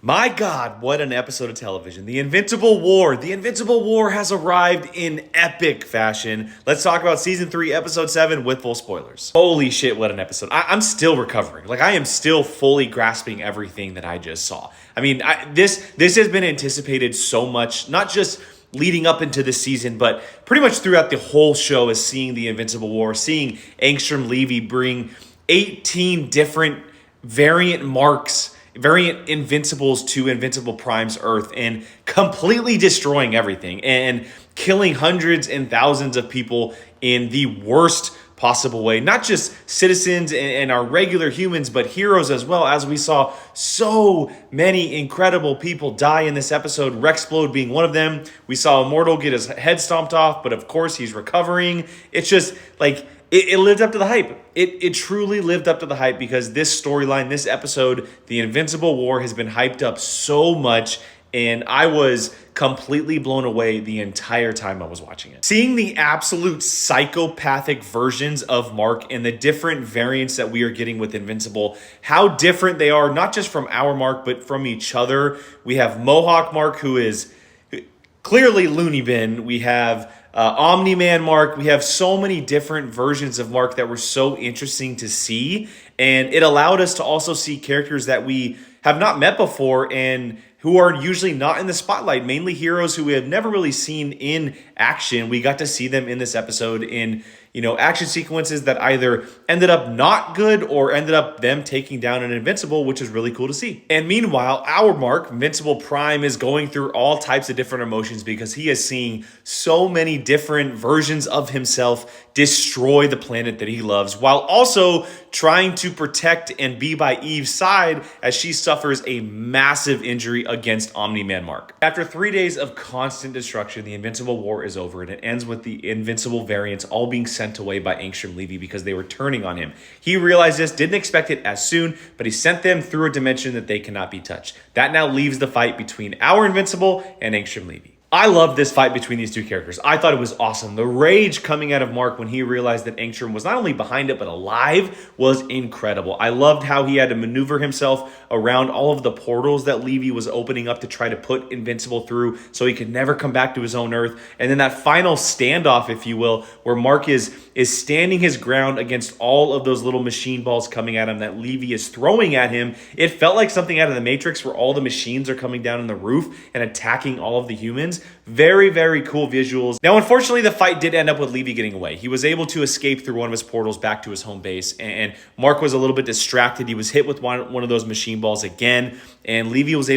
My God, what an episode of television. The Invincible War. The Invincible War has arrived in epic fashion. Let's talk about season 3, episode 7 with full spoilers. Holy shit, what an episode. I'm still recovering. I am still fully grasping everything that I just saw. I mean, this has been anticipated so much, not just leading up into the season, but pretty much throughout the whole show is seeing the Invincible War, seeing Angstrom Levy bring 18 different variant Invincibles to Invincible Prime's Earth and completely destroying everything and killing hundreds and thousands of people in the worst possible way. Not just citizens and our regular humans, but heroes as well, as we saw so many incredible people die in this episode, Rexplode being one of them. We saw Immortal get his head stomped off, but of course he's recovering. It's just it lived up to the hype. It truly lived up to the hype because this storyline, this episode, the Invincible War has been hyped up so much, and I was completely blown away the entire time I was watching it. Seeing the absolute psychopathic versions of Mark and the different variants that we are getting with Invincible, how different they are, not just from our Mark, but from each other. We have Mohawk Mark, who is clearly Looney Bin. We have Omni-Man Mark. We have so many different versions of Mark that were so interesting to see. And it allowed us to also see characters that we have not met before and who are usually not in the spotlight, mainly heroes who we have never really seen in action. We got to see them in this episode in, action sequences that either ended up not good or ended up them taking down an Invincible, which is really cool to see. And meanwhile, our Mark, Invincible Prime, is going through all types of different emotions because he is seeing so many different versions of himself destroy the planet that he loves, while also trying to protect and be by Eve's side as she suffers a massive injury against Omni-Man Mark. After 3 days of constant destruction, the Invincible War is over, and it ends with the Invincible variants all being sent away by Angstrom Levy because they were turning on him. He realized this, didn't expect it as soon, but he sent them through a dimension that they cannot be touched. That now leaves the fight between our Invincible and Angstrom Levy. I love this fight between these two characters. I thought it was awesome. The rage coming out of Mark when he realized that Angstrom was not only behind it, but alive was incredible. I loved how he had to maneuver himself around all of the portals that Levy was opening up to try to put Invincible through so he could never come back to his own Earth. And then that final standoff, if you will, where Mark is standing his ground against all of those little machine balls coming at him that Levy is throwing at him. It felt like something out of the Matrix where all the machines are coming down on the roof and attacking all of the humans. Very, very cool visuals. Now, unfortunately, the fight did end up with Levy getting away. He was able to escape through one of his portals back to his home base, and Mark was a little bit distracted. He was hit with one of those machine balls again, and Levy was able